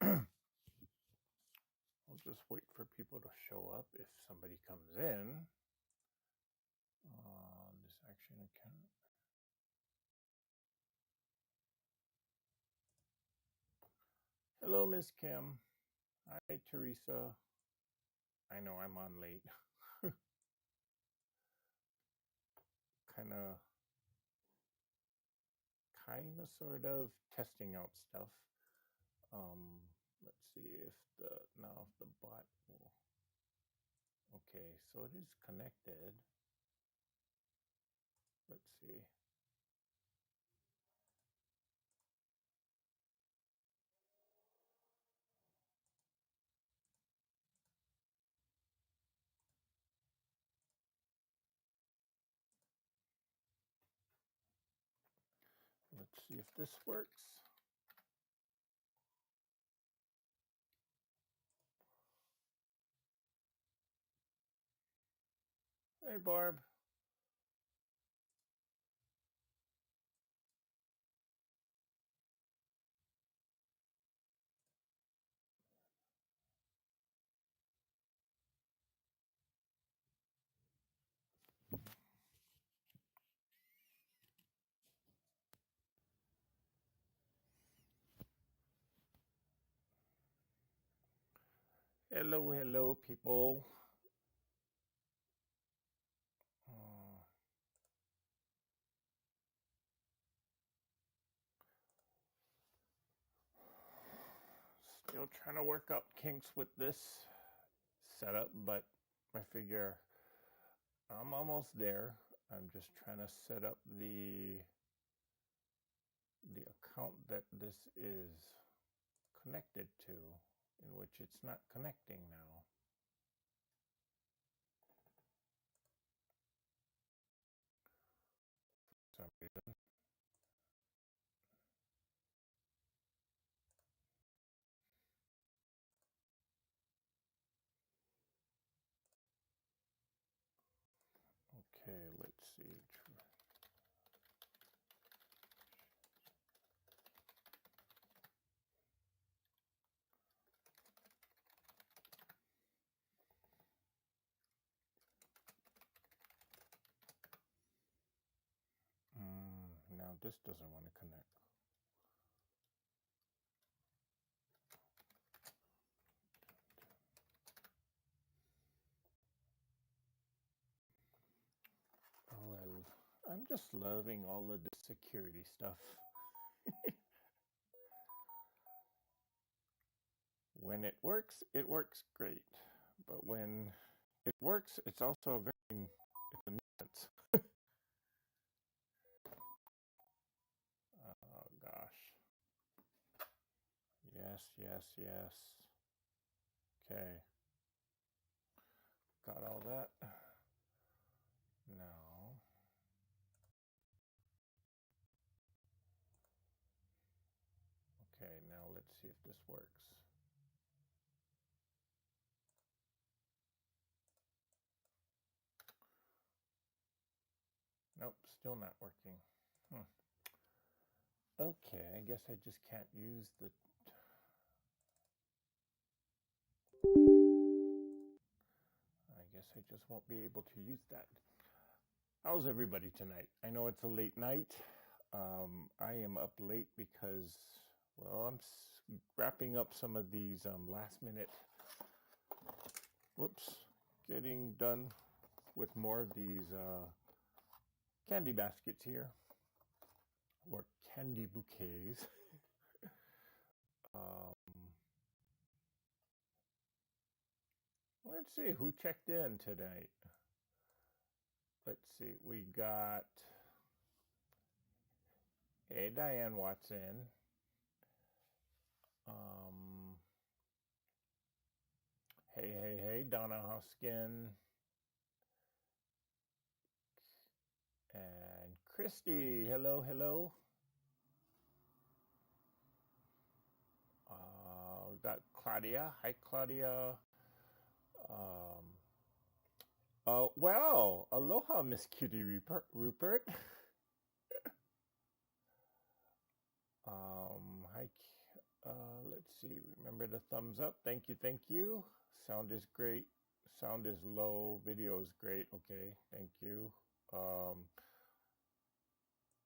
We'll just wait for people to show up if somebody comes in. This action account. Hello, Miss Kim. Hi, Teresa. I know I'm on late. kind of sort of testing out stuff. Let's see if the bot will. Okay, so it is connected. Let's see. Let's see if this works. Hey, Barb. Hello, hello, people. Still trying to work out kinks with this setup, but I figure I'm almost there. I'm just trying to set up the account that this is connected to, in which it's not connecting now. For some reason. Okay, let's see. Now this doesn't want to connect. Oh, I'm just loving all of the security stuff. When it works great. But when it works, it's also a nuisance. Oh gosh. Yes, yes, yes. Okay. Got all that. Now. Okay, now let's see if this works. Nope, still not working. Okay, I guess I just can't use the... I guess I just won't be able to use that. How's everybody tonight? I know it's a late night. I am up late because, well, I'm wrapping up some of these last minute... getting done with more of these candy baskets here, or candy bouquets. Let's see who checked in tonight. Let's see, we got, hey, Diane Watson. Hey, Donna Hoskin. And Christy, hello. We got Claudia. Hi, Claudia. Well, aloha, Miss Cutie Rupert. Hi. Let's see. Remember the thumbs up. Thank you. Thank you. Sound is great. Sound is low. Video is great. Okay. Thank you.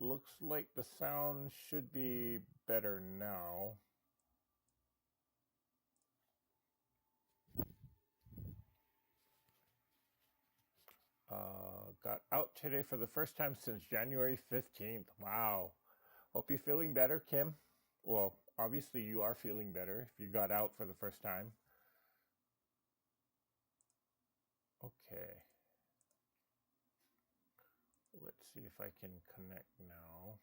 Looks like the sound should be better now. Got out today for the first time since January 15th. Wow. Hope you're feeling better, Kim. Well, obviously you are feeling better if you got out for the first time. Okay. Let's see if I can connect now.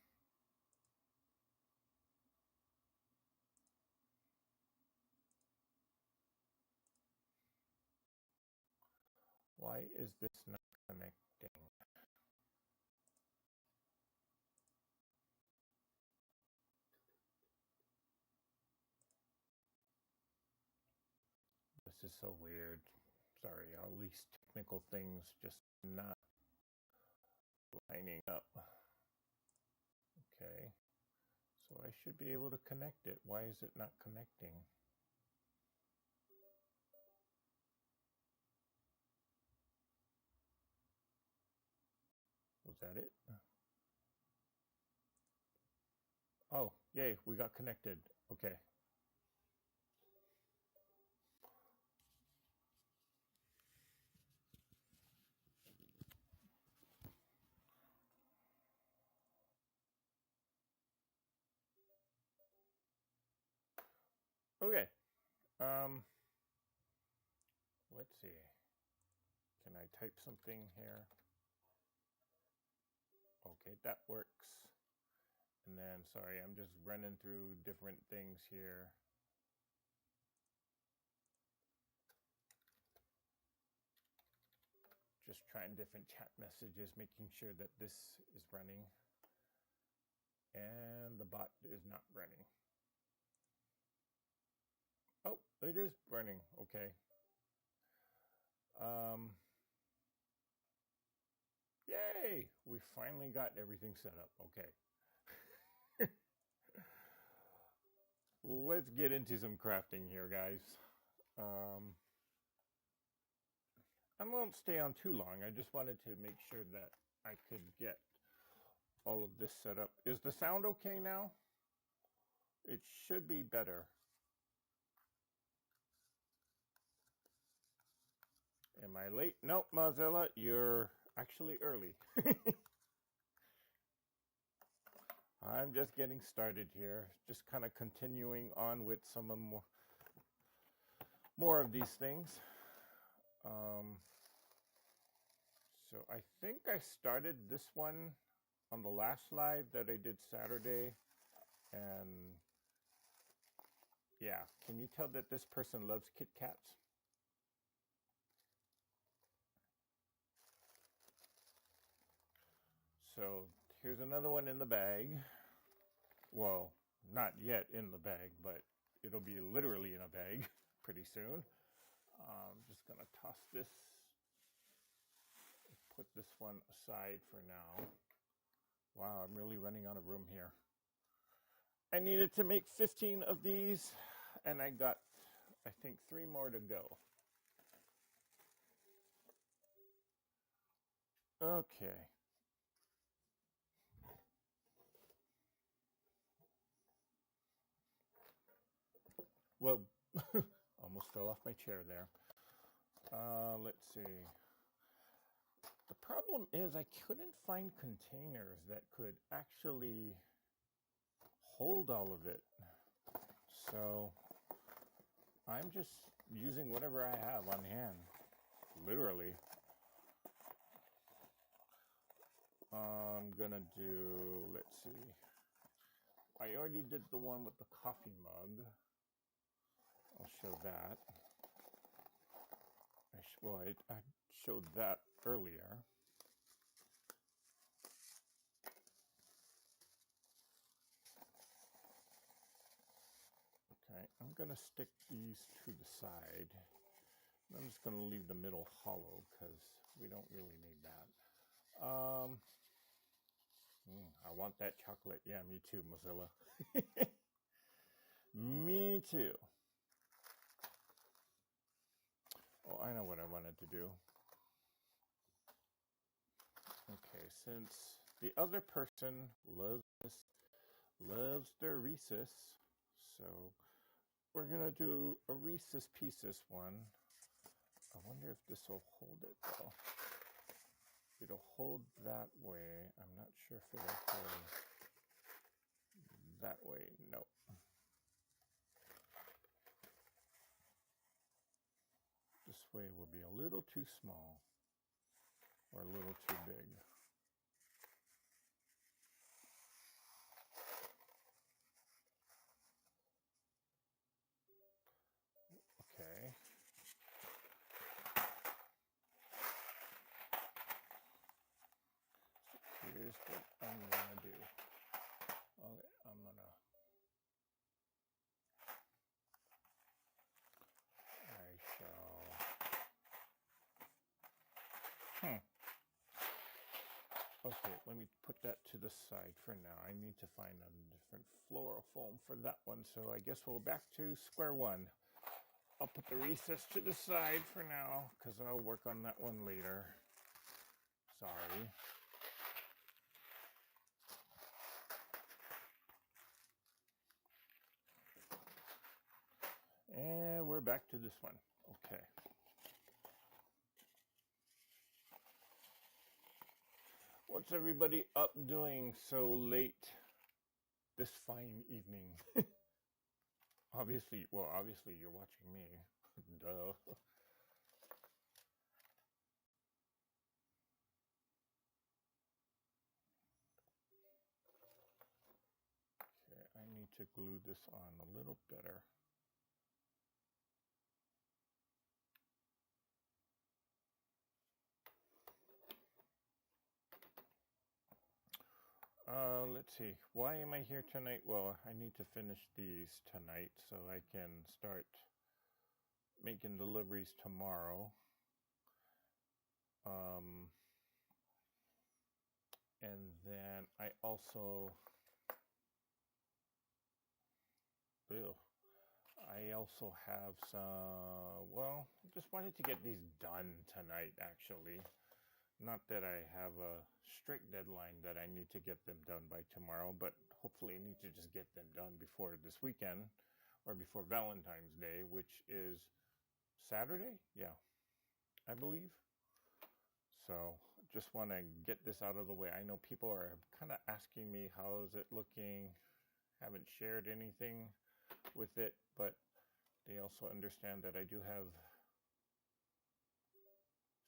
Why is this not connecting? This is so weird. Sorry, all these technical things just not lining up. Okay. So I should be able to connect it. Why is it not connecting? Was that it? Oh, yay, we got connected. Okay. Okay. Let's see. Can I type something here? Okay, that works. And then, sorry, I'm just running through different things here. Just trying different chat messages, making sure that this is running. And the bot is not running. Oh, it is running. Okay. Yay! We finally got everything set up. Okay. Let's get into some crafting here, guys. I won't stay on too long. I just wanted to make sure that I could get all of this set up. Is the sound okay now? It should be better. Am I late? Nope, Mozilla, you're actually early. I'm just getting started here. Just kind of continuing on with some of more of these things. So I think I started this one on the last live that I did Saturday. And yeah, can you tell that this person loves Kit Kats? So here's another one in the bag. Well, not yet in the bag, but it'll be literally in a bag pretty soon. I'm just gonna toss this, put this one aside for now. Wow, I'm really running out of room here. I needed to make 15 of these, and I got, I think, 3 more to go. Okay. Well, almost fell off my chair there. Let's see. The problem is I couldn't find containers that could actually hold all of it. So I'm just using whatever I have on hand, literally. I'm gonna do, let's see. I already did the one with the coffee mug. I'll show that. I showed that earlier. Okay, I'm gonna stick these to the side. I'm just gonna leave the middle hollow because we don't really need that. I want that chocolate. Yeah, me too, Mozilla. Me too. Oh, I know what I wanted to do. Okay, since the other person loves their Reese's, so we're gonna do a Reese's Pieces one. I wonder if this will hold it though. It'll hold that way. I'm not sure if it'll hold that way. No. This way will be a little too small or a little too big. Okay. Here's what I'm gonna do. Okay, I'm gonna. I shall. Okay, let me put that to the side for now. I need to find a different floral foam for that one. So I guess we'll back to square one. I'll put the recess to the side for now because I'll work on that one later. Sorry. And we're back to this one. Okay. What's everybody up doing so late this fine evening? Obviously you're watching me. Duh. Okay, I need to glue this on a little better. Let's see. Why am I here tonight? Well, I need to finish these tonight so I can start making deliveries tomorrow. And then I also have some, well, just wanted to get these done tonight actually. Not that I have a strict deadline that I need to get them done by tomorrow, but hopefully I need to just get them done before this weekend or before Valentine's Day, which is Saturday? Yeah, I believe. So just want to get this out of the way. I know people are kind of asking me, how is it looking? Haven't shared anything with it, but they also understand that I do have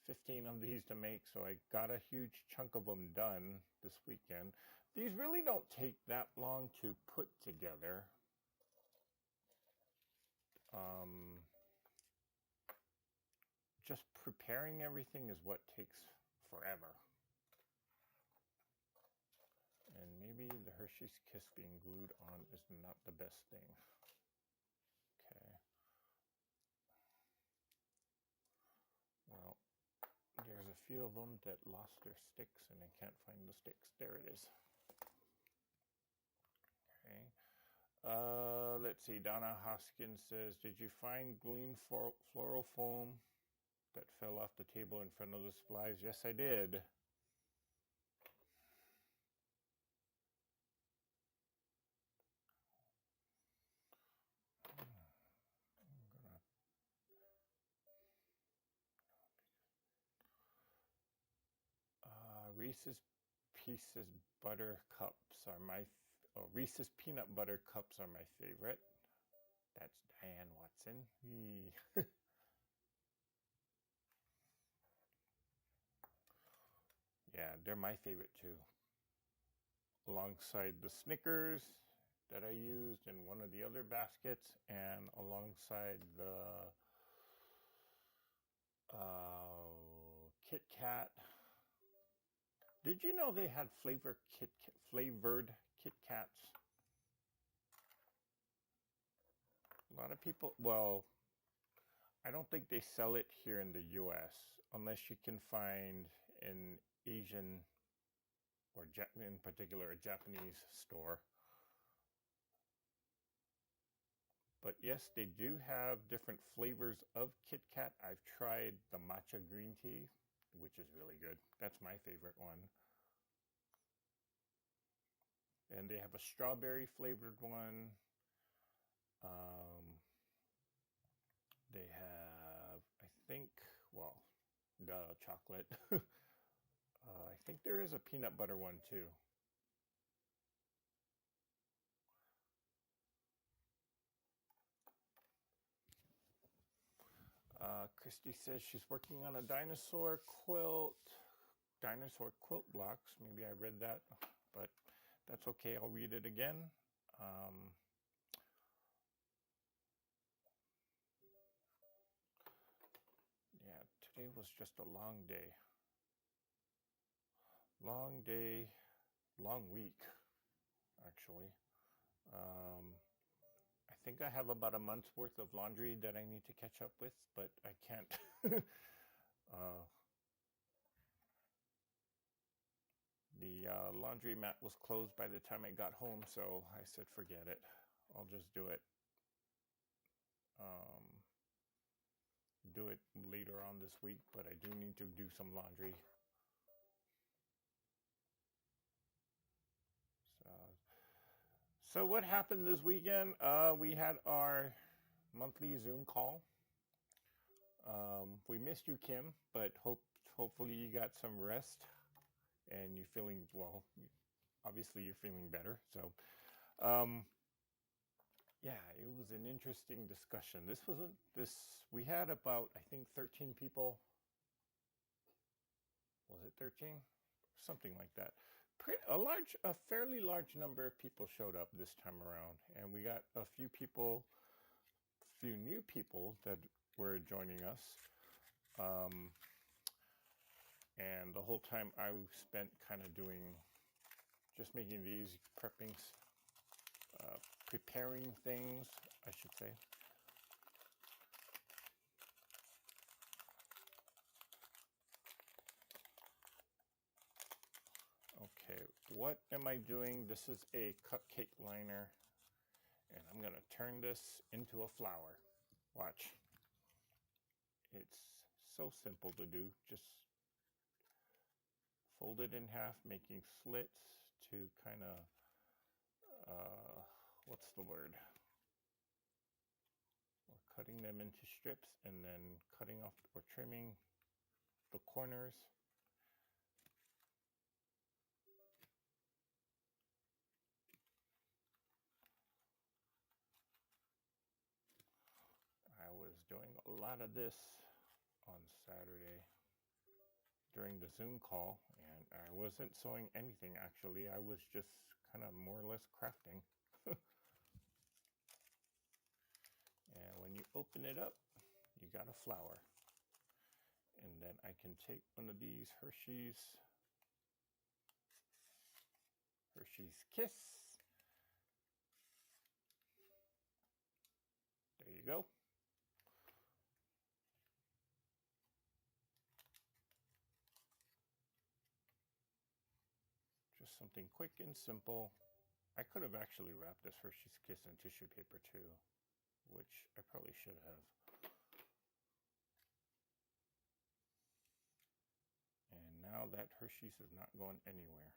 15 of these to make, so I got a huge chunk of them done this weekend. These really don't take that long to put together. Just preparing everything is what takes forever. And maybe the Hershey's Kiss being glued on is not the best thing. Okay. Well, there's a few of them that lost their sticks and I can't find the sticks. There it is. Okay. Let's see. Donna Hoskins says, did you find green floral foam that fell off the table in front of the supplies? Yes, I did. Reese's Pieces butter cups are my Reese's peanut butter cups are my favorite. That's Diane Watson. Yeah, they're my favorite too. Alongside the Snickers that I used in one of the other baskets, and alongside the Kit Kat. Did you know they had flavored Kit Kats? A lot of people, well, I don't think they sell it here in the US unless you can find an Asian or in particular a Japanese store. But yes, they do have different flavors of Kit Kat. I've tried the matcha green tea, which is really good. That's my favorite one. And they have a strawberry flavored one. Um, they have, I think, well, the chocolate. I think there is a peanut butter one too. Christy says she's working on a dinosaur quilt blocks. Maybe I read that, but that's okay. I'll read it again. Um, yeah, today was just a long day. Long day, long week, actually. I think I have about a month's worth of laundry that I need to catch up with, but I can't. uh, the laundromat was closed by the time I got home, so I said, forget it. I'll just um, do it later on this week, but I do need to do some laundry. So, so what happened this weekend? We had our monthly Zoom call. We missed you, Kim, but hopefully you got some rest and you're feeling well. Obviously, you're feeling better. So, yeah, it was an interesting discussion. We had about, I think, 13 people. Was it 13? Something like that. A fairly large number of people showed up this time around, and we got a few new people that were joining us. And the whole time I spent kind of just making these preparing things, I should say. Okay, what am I doing? This is a cupcake liner, and I'm going to turn this into a flower. Watch. It's so simple to do. Just fold it in half, making slits to kind of, what's the word? We're cutting them into strips and then cutting off or trimming the corners. I was doing a lot of this on Saturday during the Zoom call, and I wasn't sewing anything actually. I was just kind of more or less crafting. And when you open it up, you got a flower. And then I can take one of these Hershey's Kiss. There you go. Just something quick and simple. I could have actually wrapped this Hershey's Kiss in tissue paper too, which I probably should have. And now that Hershey's is not going anywhere.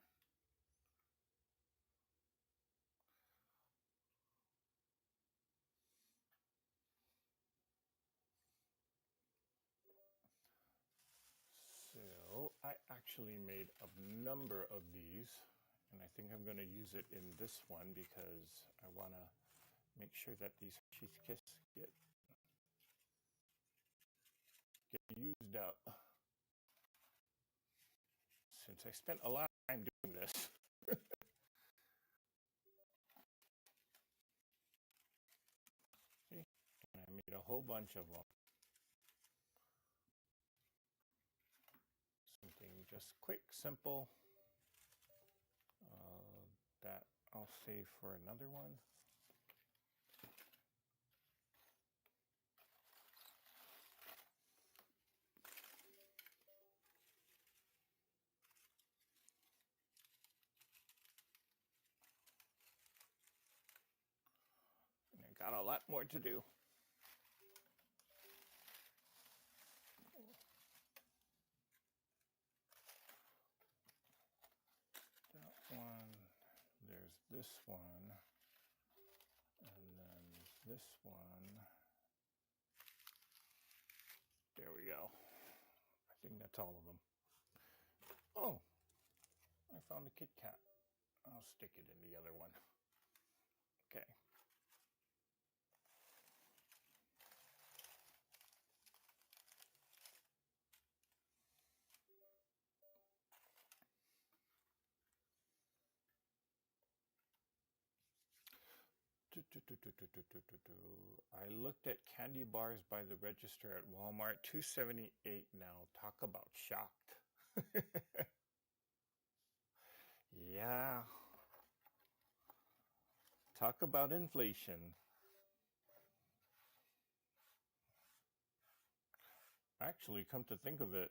So I actually made a number of these, and I think I'm going to use it in this one because I want to make sure that these Hershey's Kiss get used up. Since I spent a lot of time doing this. See? And I made a whole bunch of them. Something just quick, simple. That I'll save for another one. And I got a lot more to do. That one, there's this one, and then this one. There we go. I think that's all of them. Oh, I found a Kit Kat. I'll stick it in the other one. Okay. I looked at candy bars by the register at Walmart, $2.78 now. Talk about shocked. Yeah. Talk about inflation. Actually, come to think of it,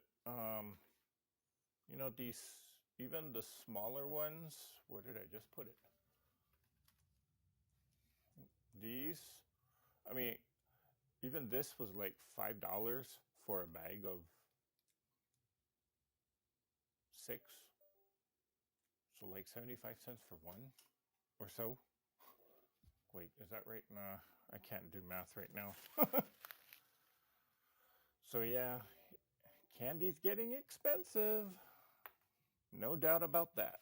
you know, even the smaller ones, where did I just put it? These, I mean, even this was like $5 for a bag of 6. So like 75 cents for one or so. Wait, is that right? Nah, I can't do math right now. So yeah, candy's getting expensive. No doubt about that.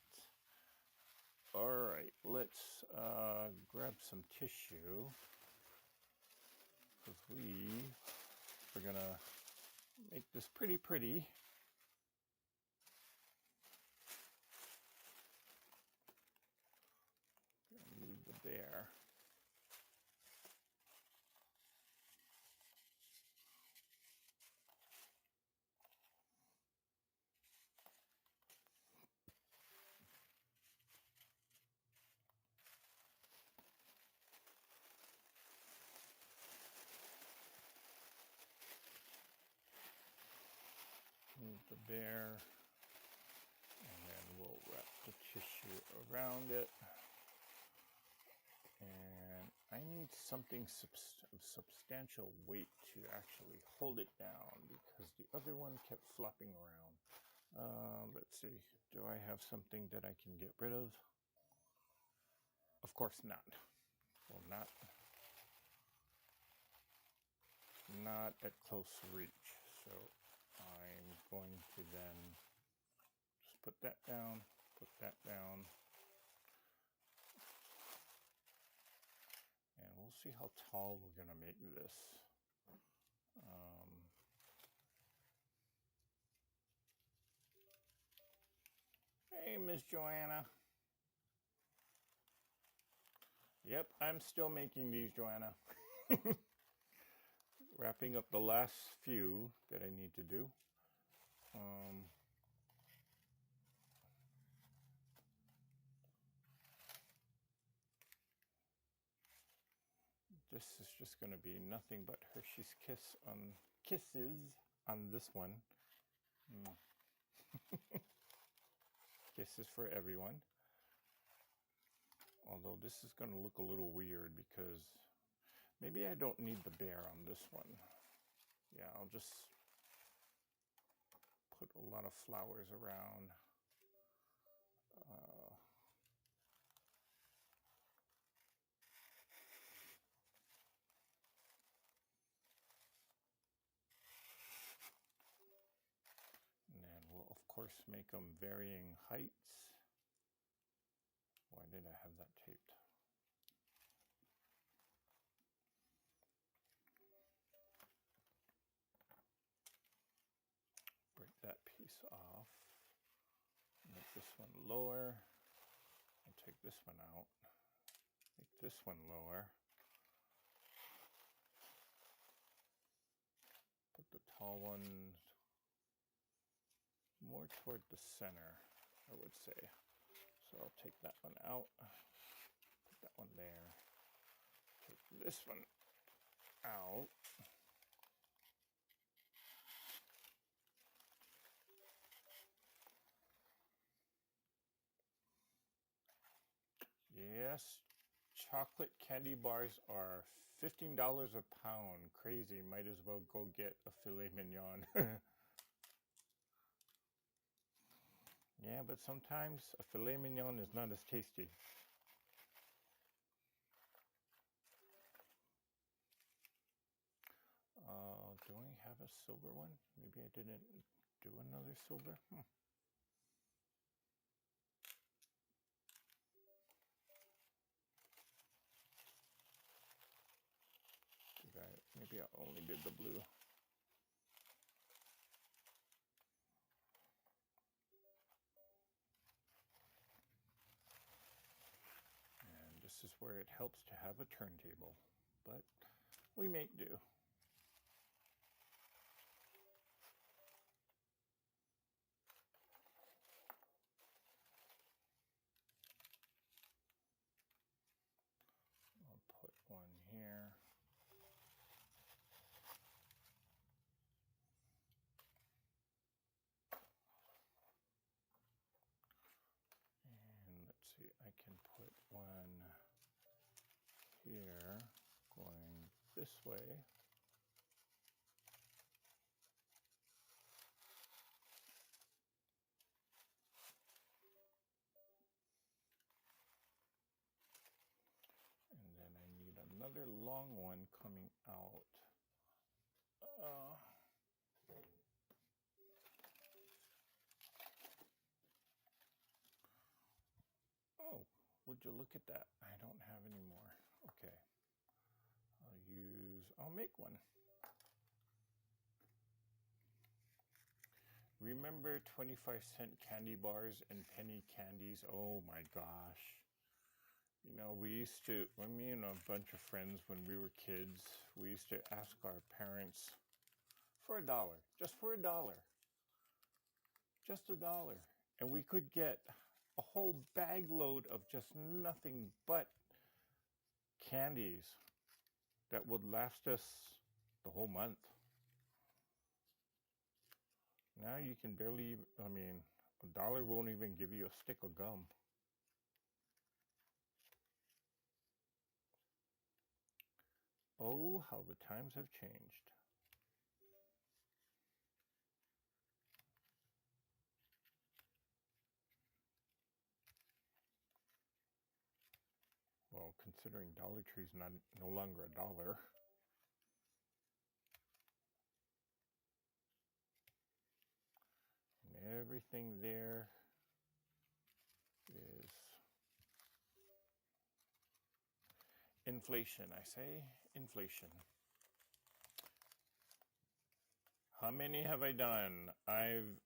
All right, let's grab some tissue, because we're gonna make this pretty. Need the bear. Move the bear, and then we'll wrap the tissue around it. And I need something of substantial weight to actually hold it down, because the other one kept flopping around. Let's see, do I have something that I can get rid of? Of course not. Well, not at close reach. So I'm going to then just put that down, and we'll see how tall we're going to make this. Hey, Miss Joanna. Yep, I'm still making these, Joanna. Wrapping up the last few that I need to do. This is just going to be nothing but Hershey's kisses on this one. Kisses for everyone. Although this is going to look a little weird, because maybe I don't need the bear on this one. Yeah, I'll just put a lot of flowers around. And then we'll, of course, make them varying heights. Why did I have that taped? Break that piece off. Make this one lower. And take this one out. Make this one lower. Put the tall one more toward the center, I would say. So I'll take that one out, put that one there, take this one out. Yes, chocolate candy bars are $15 a pound. Crazy. Might as well go get a filet mignon. Yeah, but sometimes a filet mignon is not as tasty. Do I have a silver one? Maybe I didn't do another silver. Maybe I only did the blue. And this is where it helps to have a turntable, but we make do. I'll put one here. And let's see, I can put one here going this way. And then I need another long one coming out. Oh, would you look at that? I don't have any more. Okay. I'll make one. Remember 25-cent candy bars and penny candies? Oh my gosh. You know, we used to, when me and a bunch of friends, when we were kids, we used to ask our parents for $1, just for $1, just $1. And we could get a whole bag load of just nothing but candies that would last us the whole month. Now you can barely, $1 won't even give you a stick of gum. Oh, how the times have changed. Well, considering Dollar Tree's no longer $1. And everything there is inflation, I say, inflation. How many have I done? I've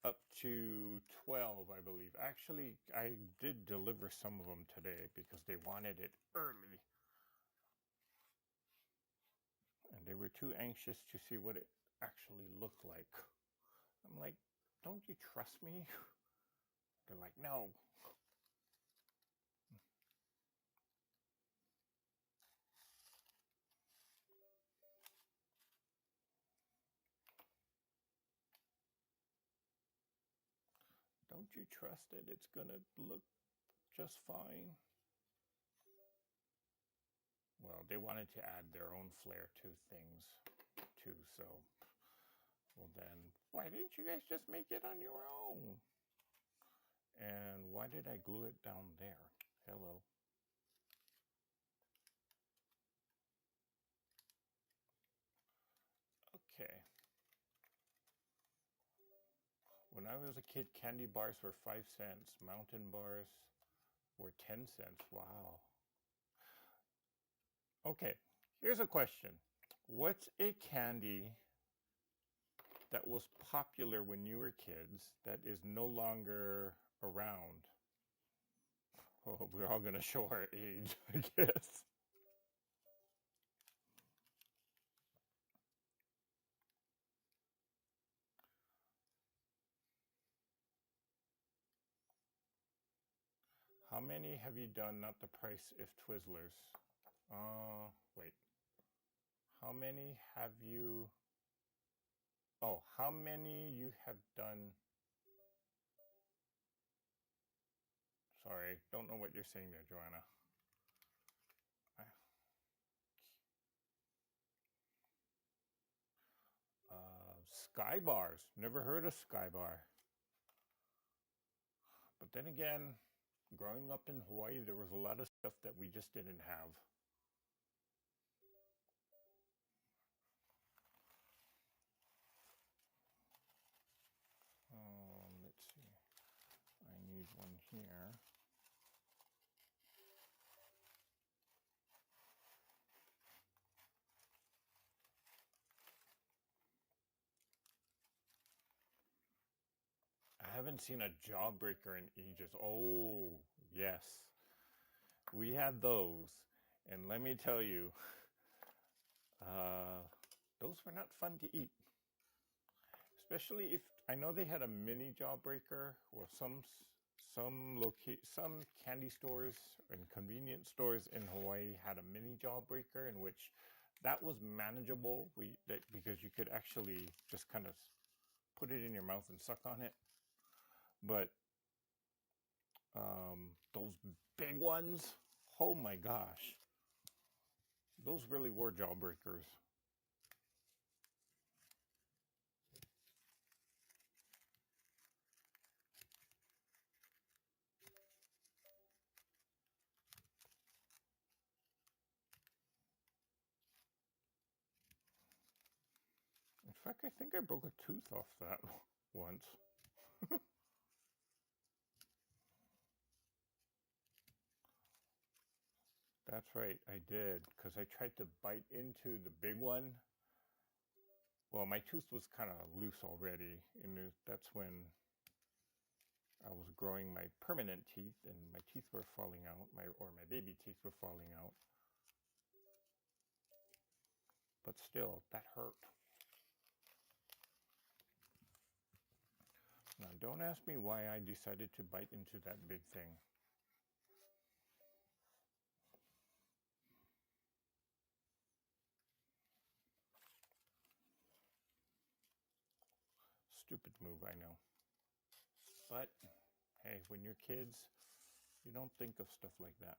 up to 12, I believe. Actually, I did deliver some of them today because they wanted it early. And they were too anxious to see what it actually looked like. I'm like, don't you trust me? They're like, no. Don't you trust it? It's going to look just fine. Well, they wanted to add their own flair to things, too, so... Well then, why didn't you guys just make it on your own? And why did I glue it down there? Hello. Okay. When I was a kid, candy bars were 5 cents. Mountain bars were 10 cents. Wow. Okay, here's a question. What's a candy that was popular when you were kids that is no longer around? Oh, we're all going to show our age, I guess. How many have you done Not the Price if Twizzlers? Wait. How many have you... Oh, how many you have done... Sorry, don't know what you're saying there, Joanna. Sky bars. Never heard of Sky bar. But then again, growing up in Hawaii, there was a lot of stuff that we just didn't have. Let's see. I need one here. I haven't seen a jawbreaker in ages. Oh, yes. We had those. And let me tell you, those were not fun to eat. Especially if I know they had a mini jawbreaker, or some candy stores and convenience stores in Hawaii had a mini jawbreaker in which that was manageable. Because you could actually just kind of put it in your mouth and suck on it. But those big ones, oh my gosh, those really were jawbreakers. In fact, I think I broke a tooth off that once. That's right, I did, because I tried to bite into the big one. Well, my tooth was kind of loose already, and that's when I was growing my permanent teeth, and my teeth were falling out, my baby teeth were falling out. But still, that hurt. Now, don't ask me why I decided to bite into that big thing. Stupid move, I know. But, hey, when you're kids, you don't think of stuff like that.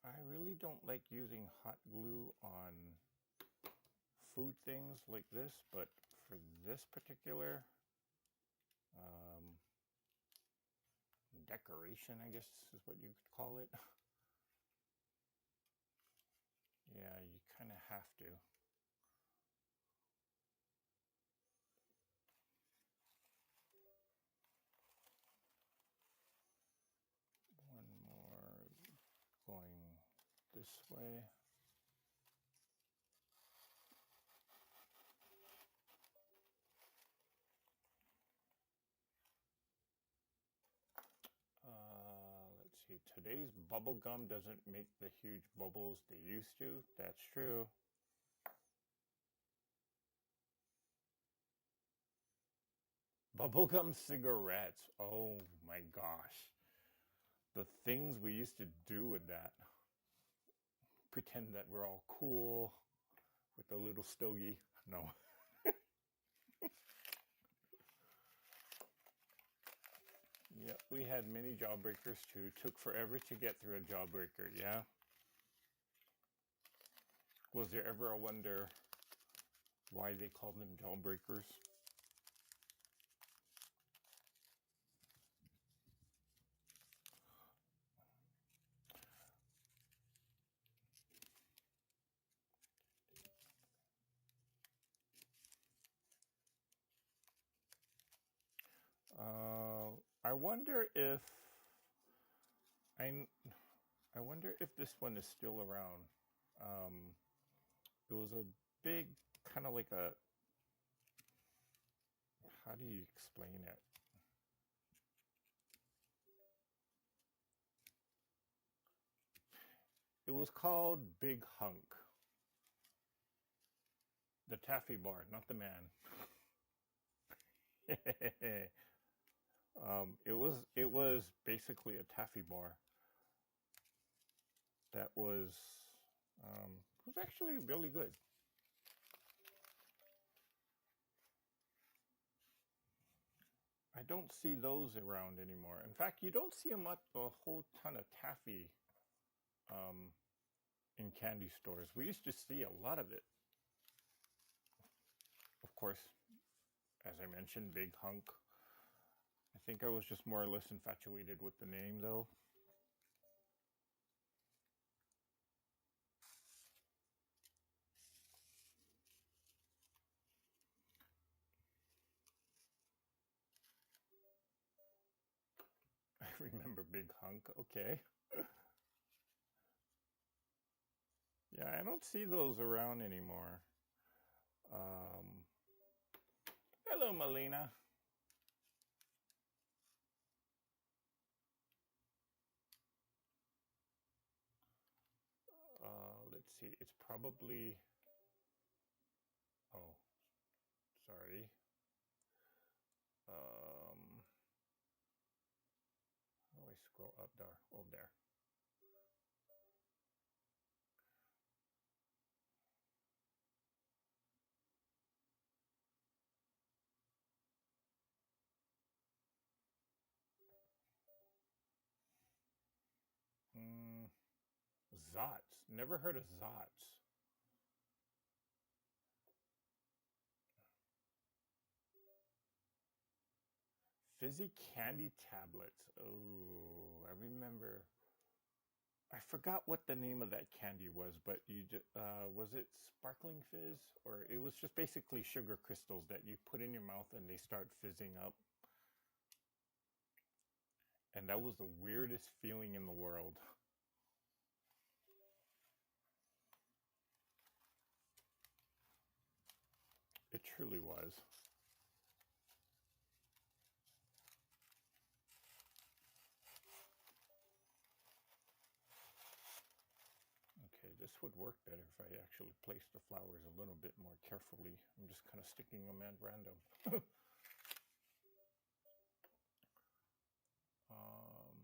I really don't like using hot glue on food things like this, but for this particular decoration, I guess is what you could call it. Yeah, you kind of have to. One more going this way. Let's see, today's bubble gum doesn't make the huge bubbles they used to. That's true. Bubblegum cigarettes. Oh my gosh. The things we used to do with that. Pretend that we're all cool with a little stogie. No. Yep, we had many jawbreakers too. Took forever to get through a jawbreaker, yeah? Was there ever a wonder why they called them jawbreakers? I wonder if I wonder if this one is still around. It was a big, kind of like a, how do you explain it? It was called Big Hunk. The taffy bar, not the man. It was basically a taffy bar that was actually really good. I don't see those around anymore. In fact, you don't see a whole ton of taffy in candy stores. We used to see a lot of it. Of course, as I mentioned, Big Hunk. I think I was just more or less infatuated with the name, though. I remember Big Hunk. Okay. Yeah, I don't see those around anymore. Um, Hello, Melina. Let's see. It's probably. Oh, sorry. How do I scroll up there? Oh, there. Mm, Zots. Never heard of Zots. Fizzy candy tablets. Oh, I remember. I forgot what the name of that candy was, but was it sparkling fizz, or it was just basically sugar crystals that you put in your mouth and they start fizzing up. And that was the weirdest feeling in the world. It truly was. Okay, this would work better if I actually placed the flowers a little bit more carefully. I'm just kind of sticking them at random. um,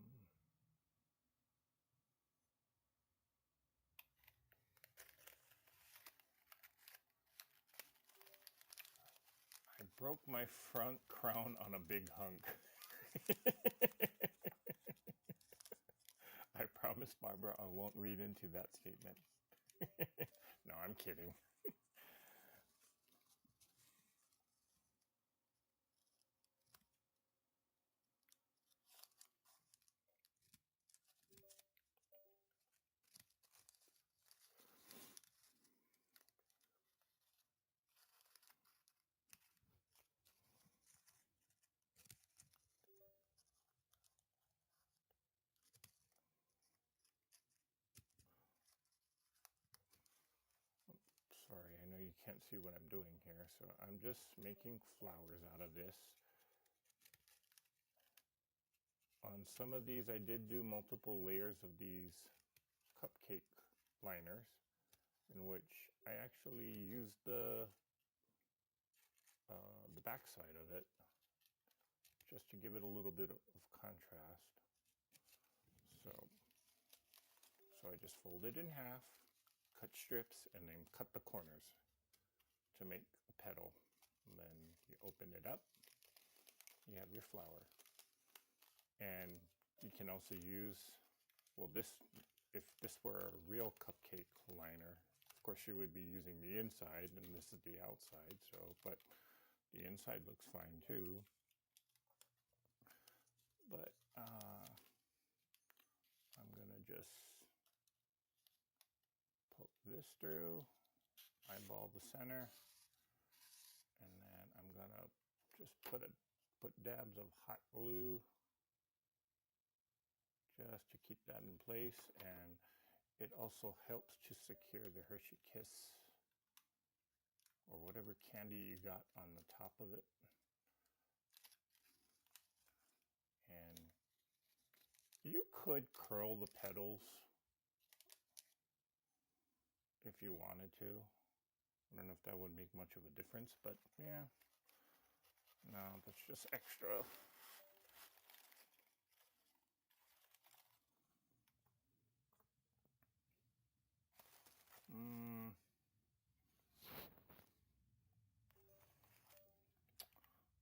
I broke my front crown on a big hunk. I promise, Barbara, I won't read into that statement. No, I'm kidding. Sorry, I know you can't see what I'm doing here, so I'm just making flowers out of this. On some of these, I did do multiple layers of these cupcake liners, in which I actually used the back side of it just to give it a little bit of contrast. So, so I just fold it in half, cut strips, and then cut the corners to make a petal. And then you open it up, you have your flower. And you can also use, well, this, if this were a real cupcake liner, of course you would be using the inside and this is the outside, so, but the inside looks fine too. But I'm gonna just poke this through, eyeball the center, and then I'm gonna just put dabs of hot glue just to keep that in place, and it also helps to secure the Hershey Kiss or whatever candy you got on the top of it. And you could curl the petals if you wanted to. I don't know if that would make much of a difference, but yeah. No, that's just extra.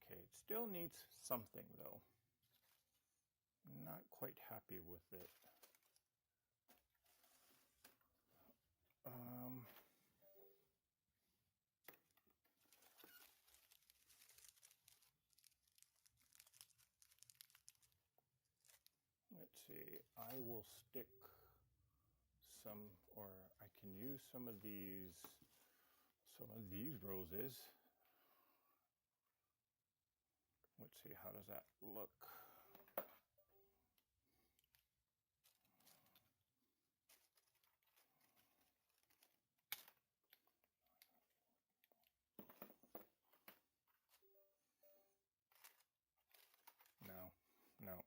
Okay, it still needs something though. Not quite happy with it. see, I will stick some, or I can use some of these roses. Let's see, how does that look? No.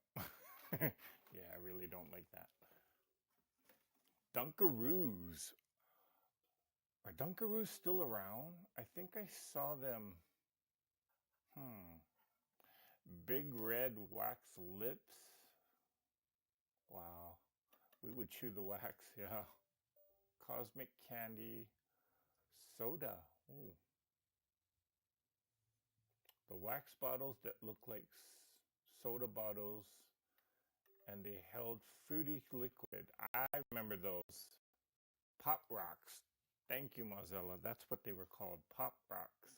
Yeah, I really don't like that. Dunkaroos. Are Dunkaroos still around? I think I saw them. Big red wax lips. Wow. We would chew the wax, yeah. Cosmic candy. Soda. Ooh. The wax bottles that look like soda bottles and they held fruity liquid. I remember those. Pop rocks. Thank you, Mozilla. That's what they were called. Pop rocks.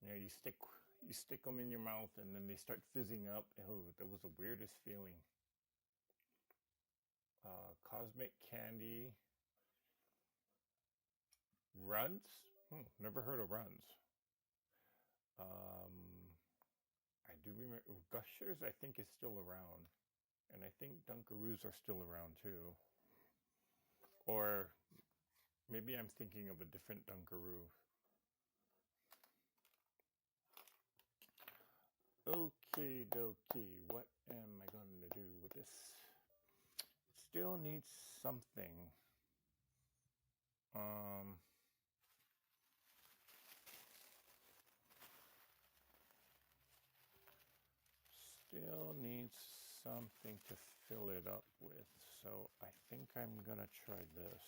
You know, you stick them in your mouth and then they start fizzing up. Oh, that was the weirdest feeling. Cosmic candy. Runs? Never heard of runs. I do remember Gushers, I think, is still around. And I think Dunkaroos are still around too. Or maybe I'm thinking of a different Dunkaroo. Okay, dokie. What am I going to do with this? It still needs something. Still needs something to fill it up with. So I think I'm going to try this.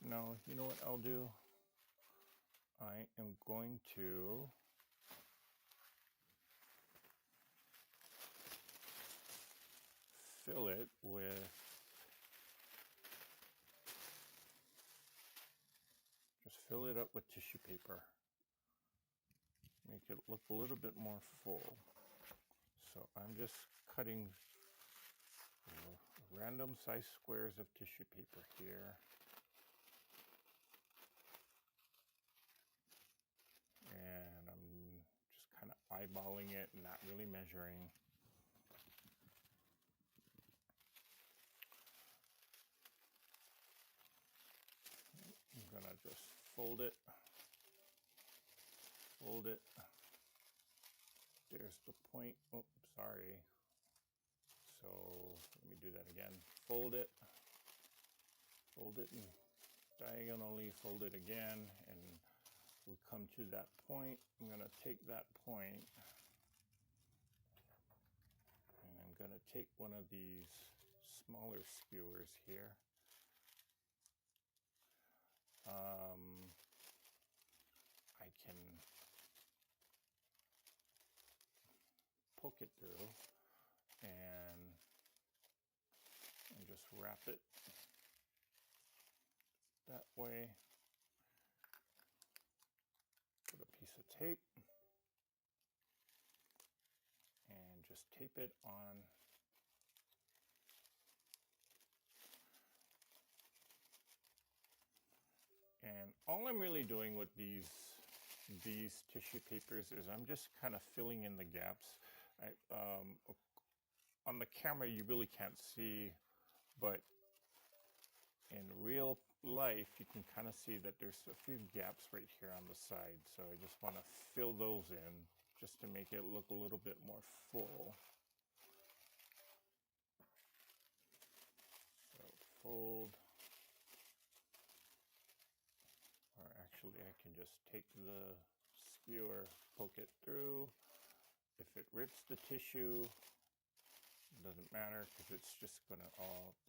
No, you know what I'll do? I am going to fill it with fill it up with tissue paper. Make it look a little bit more full. So I'm just cutting random size squares of tissue paper here. And I'm just kind of eyeballing it and not really measuring. I'm gonna just fold it. Fold it. There's the point. Oh, sorry. So let me do that again. Fold it and diagonally fold it again, and we come to that point. I'm going to take that point and I'm going to take one of these smaller skewers here. I can poke it through and just wrap it that way. Put a piece of tape and just tape it on. And all I'm really doing with these tissue papers is I'm just kind of filling in the gaps. On the camera you really can't see, but in real life you can kind of see that there's a few gaps right here on the side. So I just want to fill those in just to make it look a little bit more full. So fold. Or actually I can just take the skewer, poke it through. If it rips the tissue, it doesn't matter because it's just gonna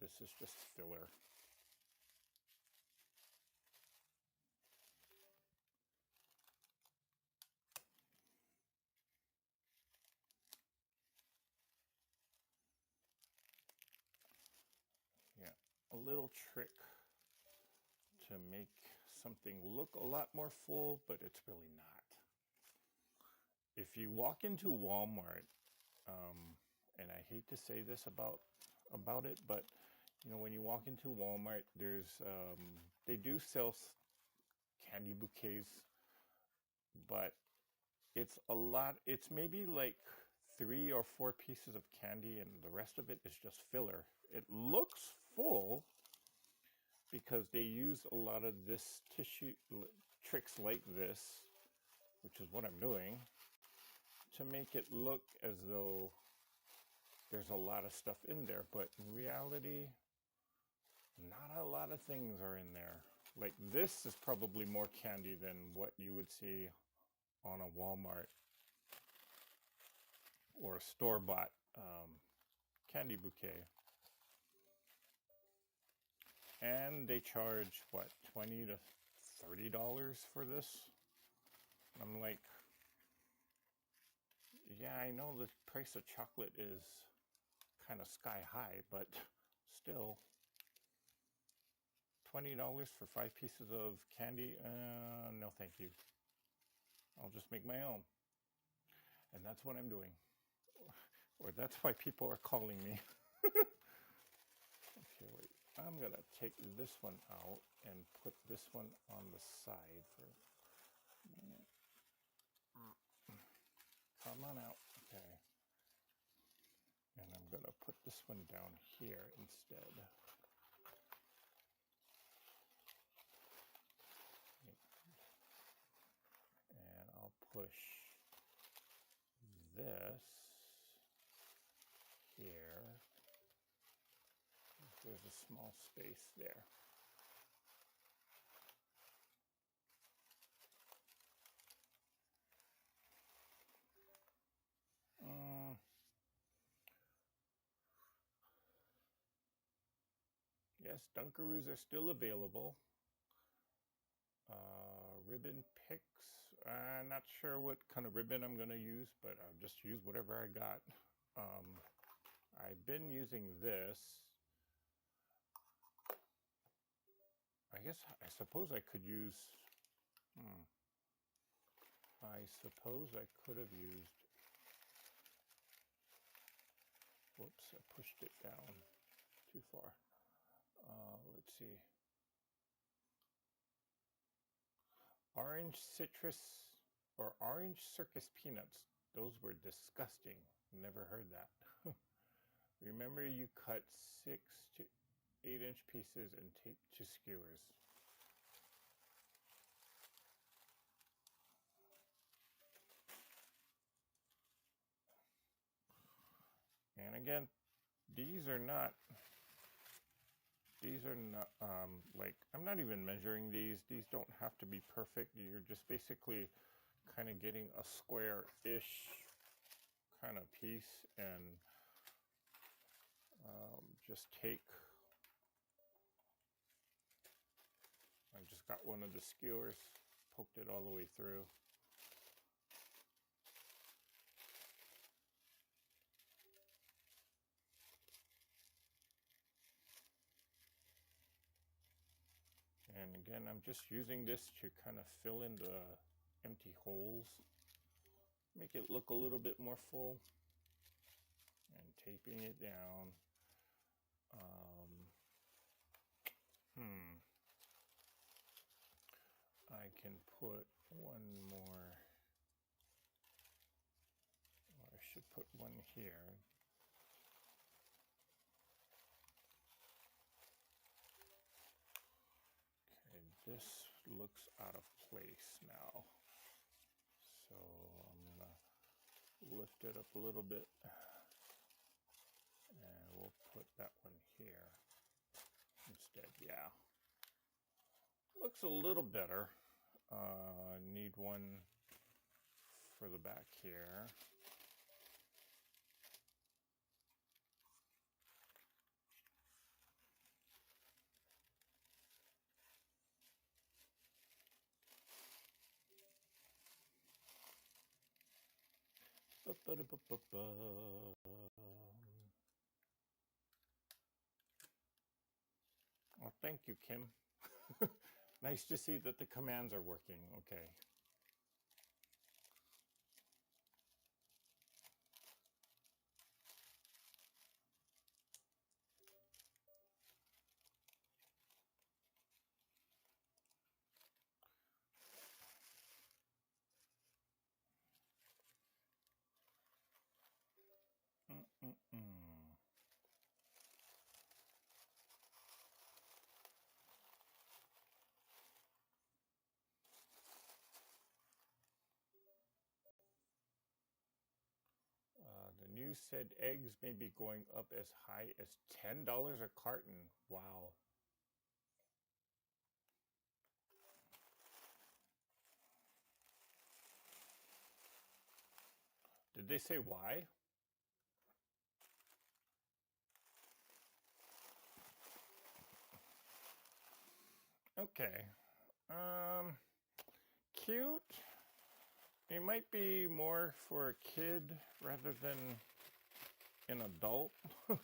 this is just filler. a little trick to make something look a lot more full, but it's really not. If you walk into Walmart, and I hate to say this about it, but you know, when you walk into Walmart, there's they do sell candy bouquets, but it's a lot. It's maybe like 3 or 4 pieces of candy, and the rest of it is just filler. It looks full because they use a lot of this tissue tricks like this, which is what I'm doing, to make it look as though there's a lot of stuff in there, but in reality, not a lot of things are in there. Like this is probably more candy than what you would see on a Walmart or a store-bought candy bouquet. And they charge what, $20 to $30 for this? I'm like, yeah, I know the price of chocolate is kind of sky high, but still, $20 for 5 pieces of candy? No, thank you. I'll just make my own. And that's what I'm doing. Or that's why people are calling me. Okay, wait. I'm going to take this one out and put this one on the side for a minute. Come on out. Okay. And I'm going to put this one down here instead. And I'll push this here. There's a small space there. Yes, Dunkaroos are still available. Ribbon picks. I'm not sure what kind of ribbon I'm going to use, but I'll just use whatever I got. I've been using this. I suppose I could use, I suppose I could have used, whoops, I pushed it down too far. Let's see. Orange citrus or orange circus peanuts. Those were disgusting. Never heard that. Remember, you cut 6 to 8-inch pieces and tape to skewers. And again, these are not like, I'm not even measuring these. These don't have to be perfect. You're just basically kind of getting a square-ish kind of piece, and just take, I just got one of the skewers, poked it all the way through. And again, I'm just using this to kind of fill in the empty holes, make it look a little bit more full, and taping it down. I can put one more, or I should put one here. This looks out of place now, so I'm gonna lift it up a little bit, and we'll put that one here instead. Yeah, looks a little better. Need one for the back here. Well, thank you, Kim. Nice to see that the commands are working. Okay. Mm-mm-mm. The news said eggs may be going up as high as $10 a carton. Wow. Did they say why? Okay. Um, Cute. It might be more for a kid rather than an adult. um,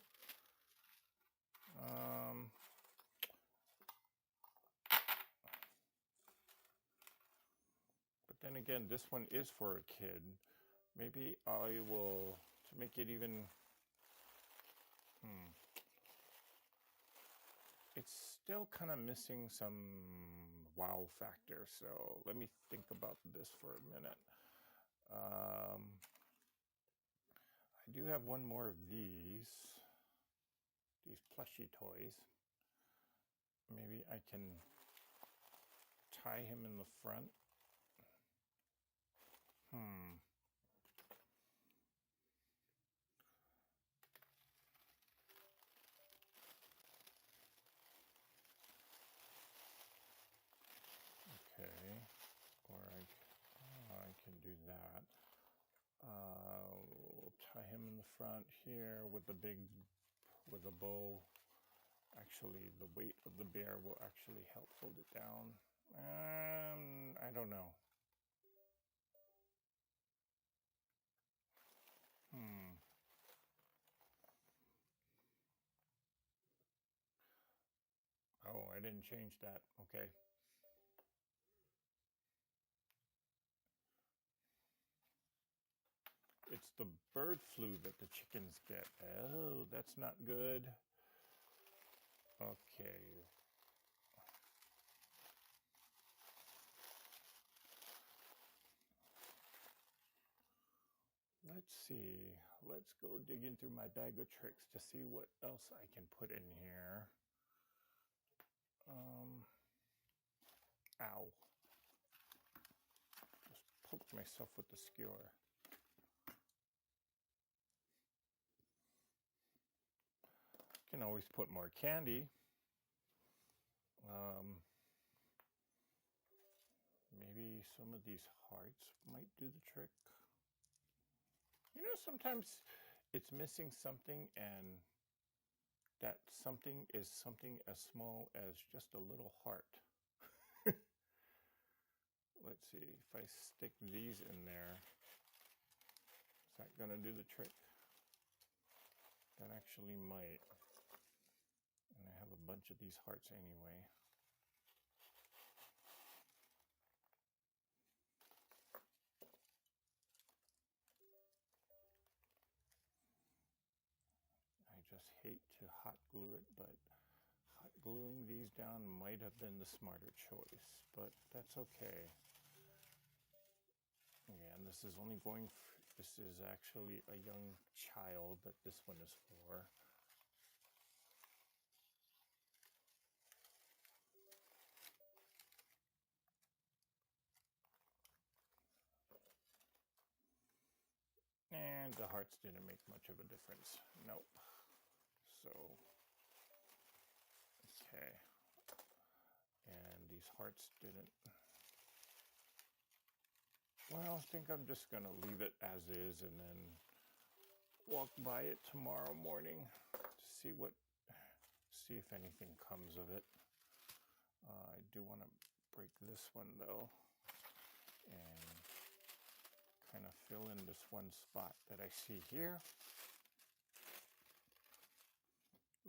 but then again, this one is for a kid. Maybe I will, to make it even, it's still kind of missing some wow factor. So let me think about this for a minute. I do have one more of these plushy toys. Maybe I can tie him in the front. Okay, or I can do that. We'll tie him in the front here with the with a bow. Actually, the weight of the bear will actually help hold it down. I don't know. Oh, I didn't change that. Okay. It's the bird flu that the chickens get. Oh, that's not good. Okay. Let's see. Let's go digging through my bag of tricks to see what else I can put in here. Ow. Just poked myself with the skewer. Can always put more candy. Maybe some of these hearts might do the trick. You know, sometimes it's missing something, and that something is something as small as just a little heart. Let's see, if I stick these in there, is that going to do the trick? That actually might. And I have a bunch of these hearts anyway. I just hate to hot glue it, but hot gluing these down might have been the smarter choice, but that's okay. And this is only going, this is actually a young child that this one is for. And the hearts didn't make much of a difference. Nope. So, okay. And these hearts didn't. Well, I think I'm just going to leave it as is and then walk by it tomorrow morning to see if anything comes of it. I do want to break this one though and kind of fill in this one spot that I see here.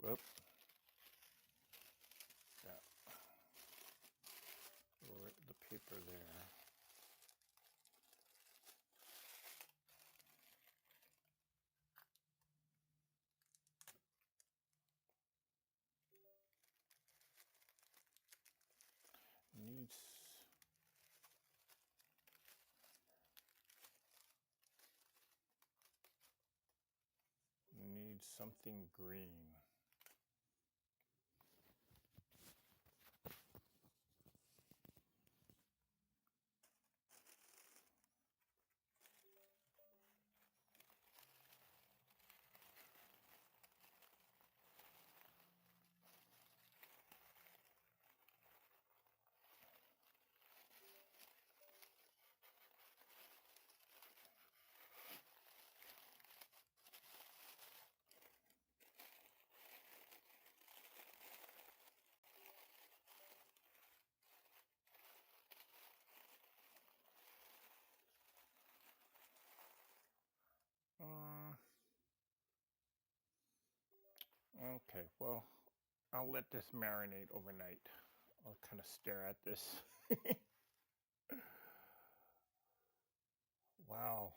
Whoop. needs something green. Okay, well, I'll let this marinate overnight. I'll kind of stare at this. Wow.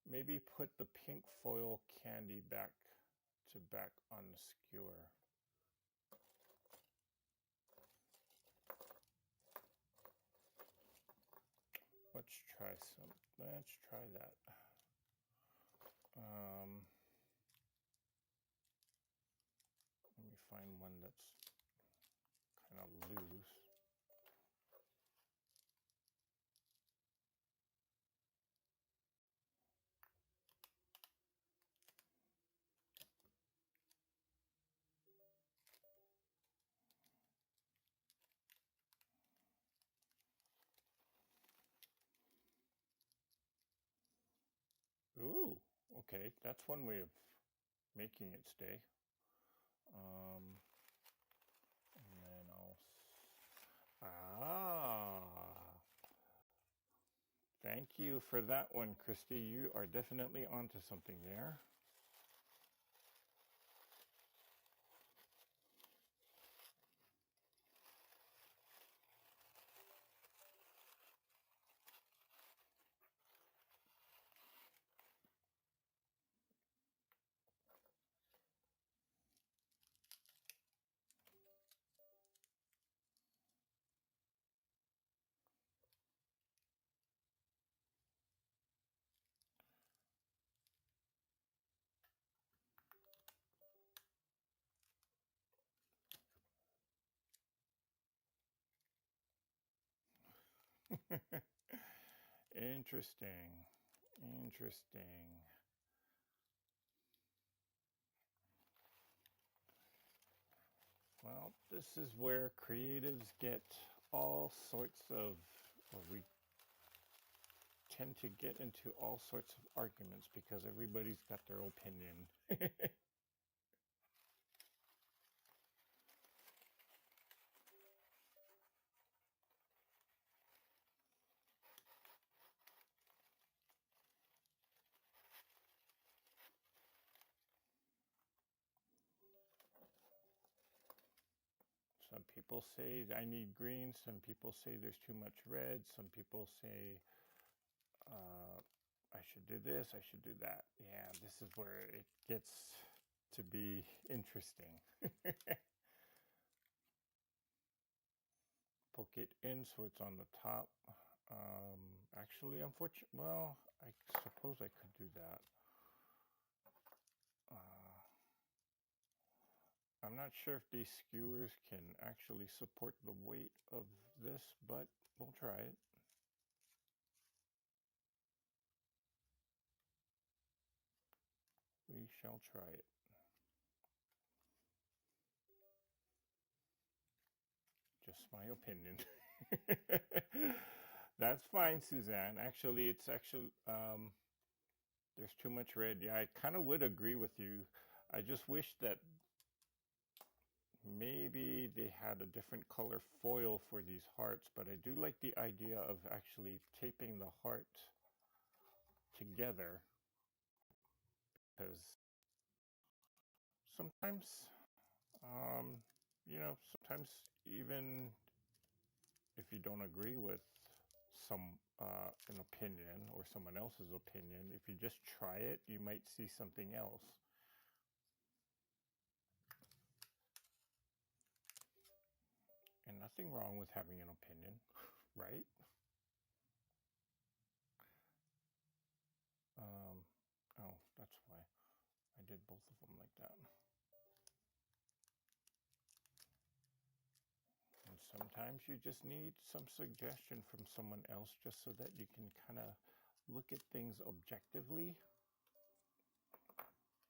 Maybe put the pink foil candy back on the skewer. Let's try that. Let me find one that's kind of loose. Ooh, okay, that's one way of making it stay. And then thank you for that one, Christy. You are definitely onto something there. Interesting. Interesting. Well, this is where creatives get all sorts of, or we tend to get into all sorts of arguments because everybody's got their opinion. Some people say I need green. Some people say there's too much red. Some people say I should do this. I should do that. Yeah, this is where it gets to be interesting. Poke it in so it's on the top. Actually, unfortunately, well, I suppose I could do that. I'm not sure if these skewers can actually support the weight of this, but we'll try it. We shall try it. Just my opinion. That's fine, Suzanne. Actually, there's too much red. Yeah, I kind of would agree with you. I just wish that maybe they had a different color foil for these hearts, but I do like the idea of actually taping the heart together because sometimes, sometimes even if you don't agree with an opinion or someone else's opinion, if you just try it, you might see something else. And nothing wrong with having an opinion, right? Oh, that's why I did both of them like that. And sometimes you just need some suggestion from someone else just so that you can kind of look at things objectively.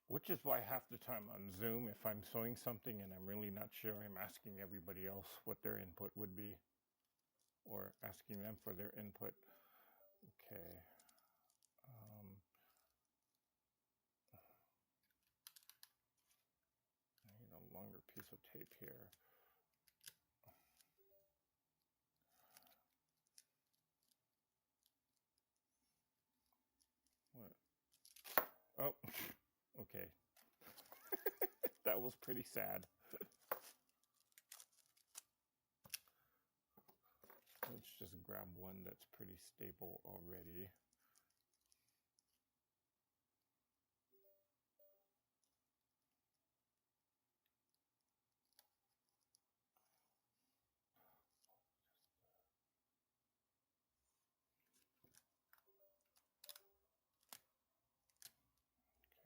Which is why half the time on Zoom, if I'm sewing something and I'm really not sure, I'm asking everybody else what their input would be, or asking them for their input. Okay. I need a longer piece of tape here. What? Oh, okay. That was pretty sad. Let's just grab one that's pretty stable already.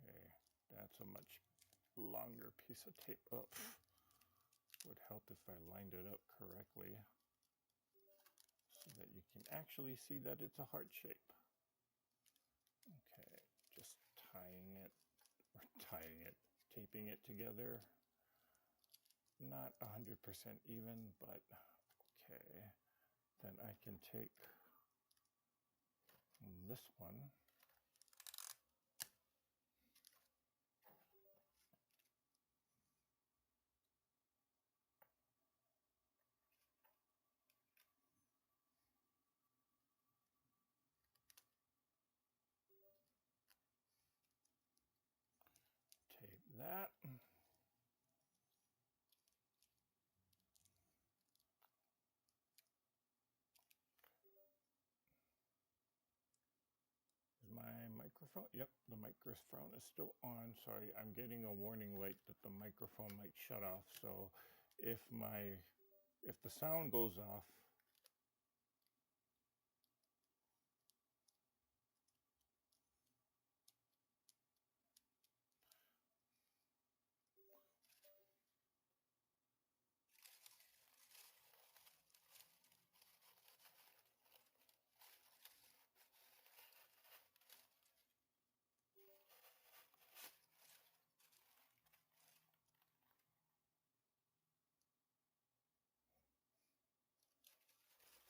Okay, that's a much longer piece of tape. Oh, would help if I lined it up correctly so that you can actually see that it's a heart shape. Okay, just taping it together. Not 100% even, but okay. Then I can take this one. Tape that. Is my microphone? Yep, the microphone is still on. Sorry, I'm getting a warning light that the microphone might shut off. So if the sound goes off,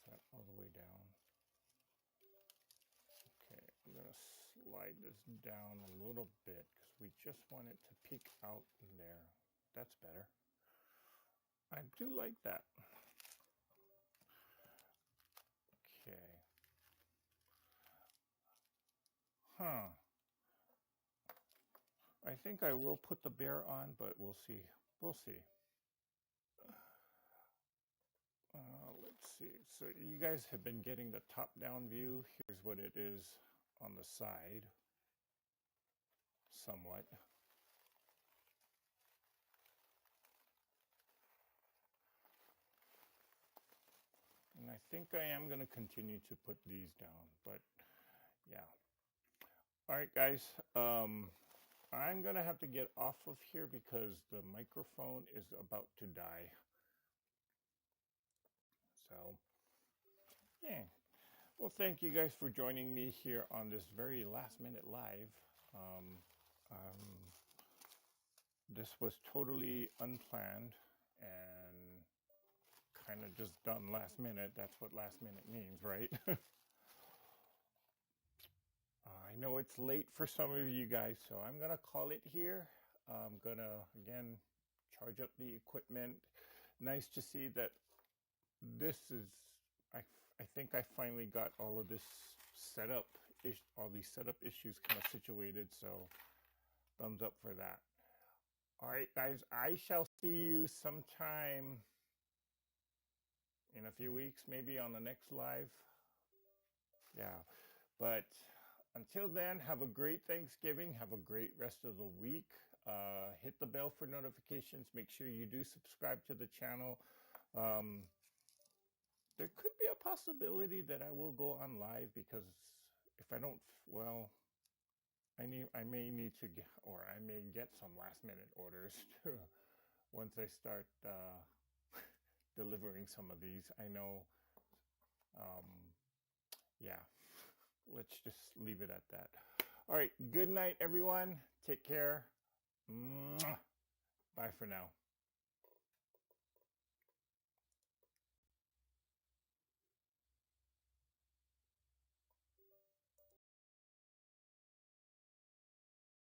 that all the way down. Okay, I'm going to slide this down a little bit because we just want it to peek out in there. That's better. I do like that. Okay. Huh. I think I will put the bear on, but we'll see. We'll see. Let's see. So you guys have been getting the top-down view. Here's what it is on the side, somewhat. And I think I am going to continue to put these down, but yeah. All right, guys. I'm going to have to get off of here because the microphone is about to die. So, yeah. Well, thank you guys for joining me here on this very last-minute live. This was totally unplanned and kind of just done last minute. That's what last minute means, right? I know it's late for some of you guys, so I'm going to call it here. I'm going to, again, charge up the equipment. Nice to see that this is, I think I finally got all of this set up, all these setup issues kind of situated, so thumbs up for that. All right, guys, I shall see you sometime in a few weeks, maybe on the next live. Yeah, but until then, have a great Thanksgiving. Have a great rest of the week. Hit the bell for notifications. Make sure you do subscribe to the channel. there could be a possibility that I will go on live, because if I don't, well, I may need to get, or I may get some last minute orders to, once I start delivering some of these. I know, um, yeah, let's just leave it at that. All right, good night, everyone. Take care. Mwah. Bye for now.